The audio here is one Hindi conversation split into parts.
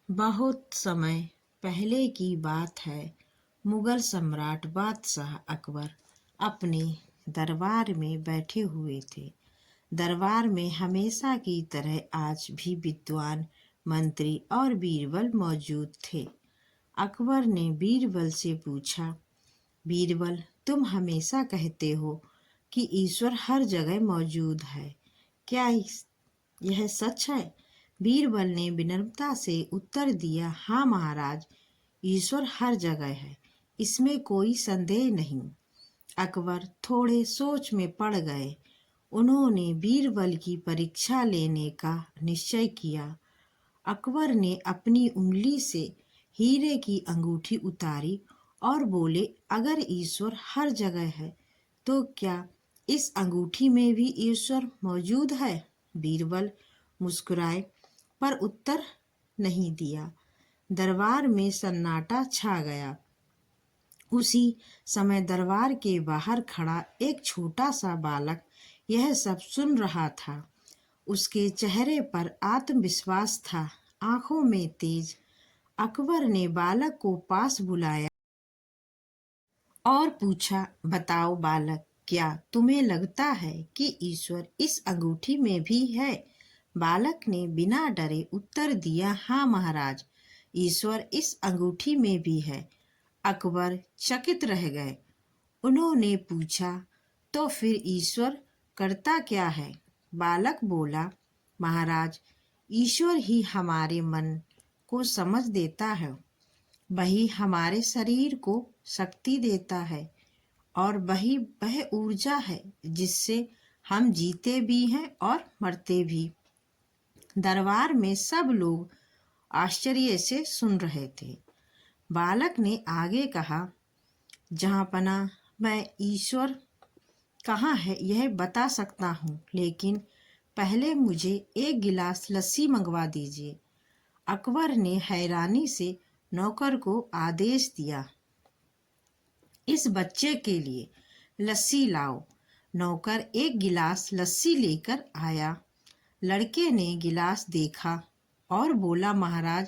बहुत समय पहले की बात है। मुगल सम्राट बादशाह अकबर अपने दरबार में बैठे हुए थे। दरबार में हमेशा की तरह आज भी विद्वान मंत्री और बीरबल मौजूद थे। अकबर ने बीरबल से पूछा, बीरबल, तुम हमेशा कहते हो कि ईश्वर हर जगह मौजूद है, क्या यह सच है? बीरबल ने विनम्रता से उत्तर दिया, हाँ महाराज, ईश्वर हर जगह है, इसमें कोई संदेह नहीं। अकबर थोड़े सोच में पड़ गए। उन्होंने बीरबल की परीक्षा लेने का निश्चय किया। अकबर ने अपनी उंगली से हीरे की अंगूठी उतारी और बोले, अगर ईश्वर हर जगह है तो क्या इस अंगूठी में भी ईश्वर मौजूद है? बीरबल मुस्कुराए पर उत्तर नहीं दिया। दरबार में सन्नाटा छा गया। उसी समय दरबार के बाहर खड़ा एक छोटा सा बालक यह सब सुन रहा था। उसके चेहरे पर आत्मविश्वास था, आंखों में तेज। अकबर ने बालक को पास बुलाया और पूछा, बताओ बालक, क्या तुम्हें लगता है कि ईश्वर इस अंगूठी में भी है? बालक ने बिना डरे उत्तर दिया, हाँ महाराज, ईश्वर इस अंगूठी में भी है। अकबर चकित रह गए। उन्होंने पूछा, तो फिर ईश्वर करता क्या है? बालक बोला, महाराज, ईश्वर ही हमारे मन को समझ देता है, वही हमारे शरीर को शक्ति देता है और वही वह ऊर्जा है जिससे हम जीते भी हैं और मरते भी। दरबार में सब लोग आश्चर्य से सुन रहे थे। बालक ने आगे कहा, जहाँपना, मैं ईश्वर कहाँ है यह बता सकता हूँ, लेकिन पहले मुझे एक गिलास लस्सी मंगवा दीजिए। अकबर ने हैरानी से नौकर को आदेश दिया, इस बच्चे के लिए लस्सी लाओ। नौकर एक गिलास लस्सी लेकर आया। लड़के ने गिलास देखा और बोला, महाराज,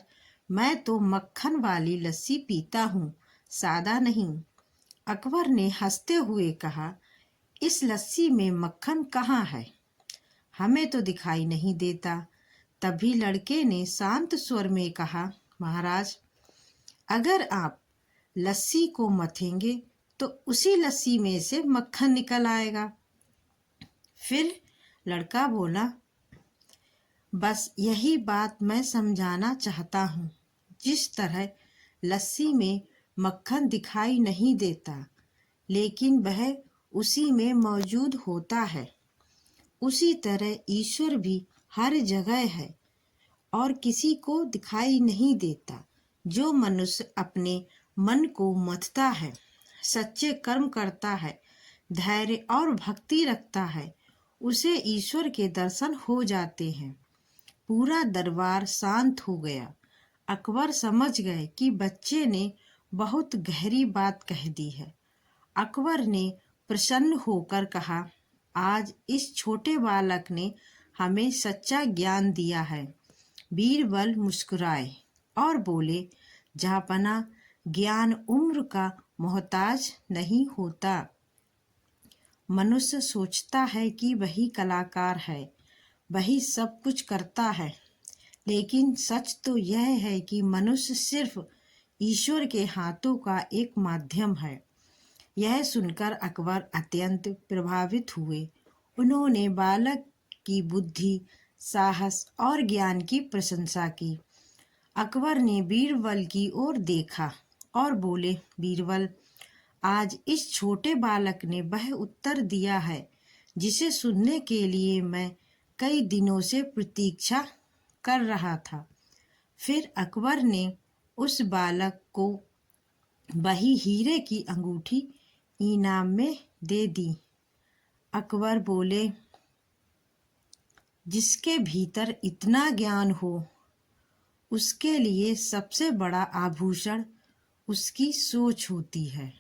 मैं तो मक्खन वाली लस्सी पीता हूँ, सादा नहीं। अकबर ने हंसते हुए कहा, इस लस्सी में मक्खन कहाँ है? हमें तो दिखाई नहीं देता। तभी लड़के ने शांत स्वर में कहा, महाराज, अगर आप लस्सी को मथेंगे तो उसी लस्सी में से मक्खन निकल आएगा। फिर लड़का बोला, बस यही बात मैं समझाना चाहता हूँ। जिस तरह लस्सी में मक्खन दिखाई नहीं देता, लेकिन वह उसी में मौजूद होता है, उसी तरह ईश्वर भी हर जगह है और किसी को दिखाई नहीं देता। जो मनुष्य अपने मन को मथता है, सच्चे कर्म करता है, धैर्य और भक्ति रखता है, उसे ईश्वर के दर्शन हो जाते हैं। पूरा दरबार शांत हो गया। अकबर समझ गए कि बच्चे ने बहुत गहरी बात कह दी है। अकबर ने प्रसन्न होकर कहा, आज इस छोटे बालक ने हमें सच्चा ज्ञान दिया है। बीरबल मुस्कुराए और बोले, जहाँपना, ज्ञान उम्र का मोहताज नहीं होता। मनुष्य सोचता है कि वही कलाकार है, वही सब कुछ करता है, लेकिन सच तो यह है कि मनुष्य सिर्फ ईश्वर के हाथों का एक माध्यम है। यह सुनकर अकबर अत्यंत प्रभावित हुए। उन्होंने बालक की बुद्धि, साहस और ज्ञान की प्रशंसा की। अकबर ने बीरबल की ओर देखा और बोले, बीरबल, आज इस छोटे बालक ने वह उत्तर दिया है जिसे सुनने के लिए मैं कई दिनों से प्रतीक्षा कर रहा था। फिर अकबर ने उस बालक को वही हीरे की अंगूठी इनाम में दे दी। अकबर बोले, जिसके भीतर इतना ज्ञान हो, उसके लिए सबसे बड़ा आभूषण उसकी सोच होती है।